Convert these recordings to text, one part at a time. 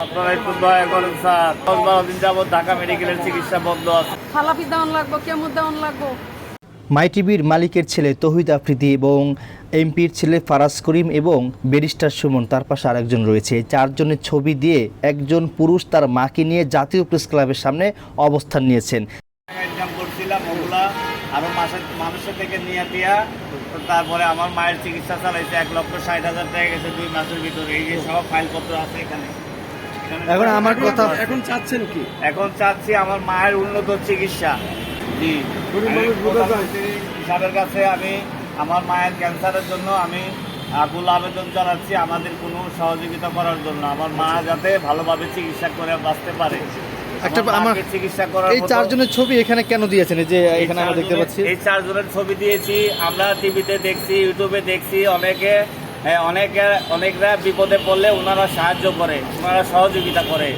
আপনারা একটু দয়া করেন স্যার, 10-12 দিন যাবত ঢাকা মেডিকেলের চিকিৎসা বন্ধ আছে। থালাপি দাওয়ান লাগবো, কেমন দাওয়ান লাগবো। মাই টিভির মালিকের ছেলে তৌহিদ আফ্রিদি এবং এমপির ছেলে ফারাজ করিম এবং ব্যারিস্টার সুমন, তার পাশে আরেকজন রয়েছে। এই চারজনের ছবি দিয়ে একজন পুরুষ তার মাকে নিয়ে জাতীয় প্রেস ক্লাবের সামনে অবস্থান নিয়েছেন। ইনকাম করছিলাম ওগুলা আরো মানুষের থেকে নিয়ে দিয়া, তারপরে আমার মায়ের চিকিৎসা চালাইছে 1,60,000 টাকা গেছে 2 মাসের ভিতরে। এই যে সব ফাইলপত্র আছে এখানে। এখন আমার কথা, এখন চাচ্ছেন কি? এখন চাচ্ছি আমার মায়ের উন্নত চিকিৎসা। জি, হিসাবের কাছে আমি আমার মায়ের ক্যান্সারের জন্য আমি আকুল আবেদন জানাচ্ছি আমাদের কোনো সহযোগিতা করার জন্য, আমার মা যাতে ভালোভাবে চিকিৎসা করে বাঁচতে পারে। আমার চিকিৎসা করার এই চারজনের ছবি এখানে কেন দিয়েছেন? এই যে এখানে আমরা দেখতে পাচ্ছি এই চারজনের ছবি দিয়েছি, আমরা টিভিতে দেখছি, ইউটিউবে দেখছি, অনেকরা বিপদে পড়লে ওনারা সাহায্য করে, ওনারা সহযোগিতা করে,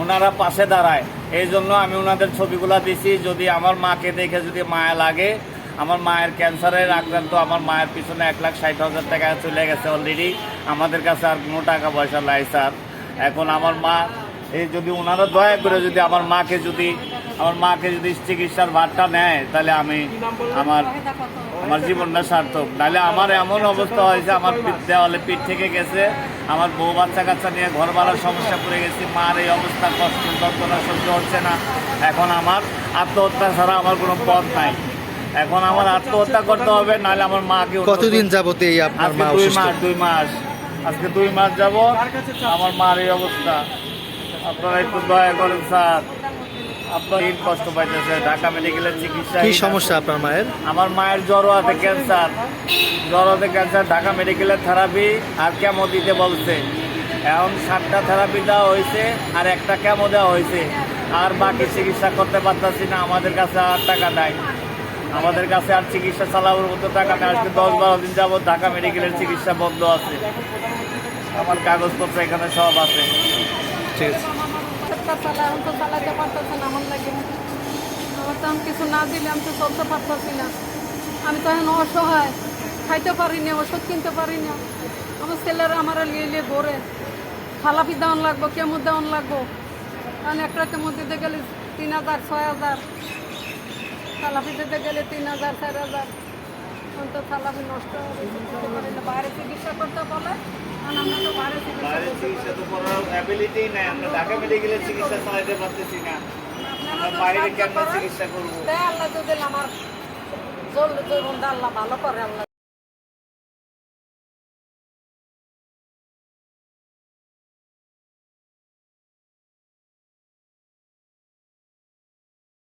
ওনারা পাশে দাঁড়ায়। এই জন্য আমি ওনাদের ছবিগুলো দিছি। যদি আমার মাকে দেখে যদি মায়া লাগে, আমার মায়ের ক্যান্সারের আক্রান্ত, আমার মায়ের পিছনে 1,60,000 টাকা চলে গেছে অলরেডি। আমাদের কাছে আর কোনো টাকা পয়সা নাই স্যার। এখন আমার মা, এই যদি ওনারা দয়া করে যদি আমার মাকে যদি চিকিৎসার ভারটা নেয়, তাহলে আমি আমার জীবনটা সার্থক। নাহলে আমার এমন অবস্থা হয়েছে, আমার দেওয়ালে পিঠ থেকে গেছে, আমার বউ বাচ্চা কাচ্চা নিয়ে ঘর ভাড়ার সমস্যা পড়ে গেছি, মার এই অবস্থা, কষ্ট যন্ত্রণা সহ্য হচ্ছে না। এখন আমার আত্মহত্যা ছাড়া আমার কোনো পথ নাই। এখন আমার আত্মহত্যা করতে হবে, নাহলে আমার মাকে। কতদিন যাবতে এই আপনার মা অসুস্থ? 2 মাস, আজকে 2 মাস যাবত আমার মার এই অবস্থা। আপনারা একটু দয়া করেন স্যার, আপনার কষ্ট পাইতেছে। ঢাকা মেডিকেলের চিকিৎসা। কি সমস্যা আপনার মায়ের? আমার মায়ের জ্বর আছে, ক্যান্সার, ঢাকা মেডিকেলের থেরাপি আর কেমো দিতে বলছে। এখন 7টা থেরাপি দেওয়া হয়েছে আর 1টা কেমো দেওয়া হয়েছে, আর বাকি চিকিৎসা করতে পারতেছি না। আমাদের কাছে আর টাকা নাই, আমাদের কাছে আর চিকিৎসা চালানোর মতো টাকা নেই। আজকে 10-12 দিন যাবত ঢাকা মেডিকেলের চিকিৎসা বন্ধ আছে। আমার কাগজপত্র এখানে সব আছে। ঠিক আছে, চালাইতে পারতেছে না আমার লাগে। আমার তো আমি কিছু না দিলে আমি তো চলতে পারতেছি না। আমি তো এখন অসহায়, খাইতে পারি না, ওষুধ কিনতে পারি না। আমার ছেলেরা আমার লিয়ে ঘোরে। থালাপি দাওয়ান লাগবো, কেমন দাওয়ান লাগবো। কারণ একটা কেমো দিতে গেলে 3,000, 6,000, থালাপি দিতে গেলে 3,000, 4,000। এখন তো থালাপি নষ্ট করতে পারি না, বাইরে চিকিৎসা করতে বলে। আমরা তো বাইরে চিকিৎসা তো করার অ্যাবিলিটি নাই, আমরা ঢাকা মেডিকেলের চিকিৎসা চালাইতে পারতেছি না। আমরা বাইরে কেমন চিকিৎসা করবো? আল্লাহ যদি আমার জল আল্লাহ ভালো করে আল্লাহ।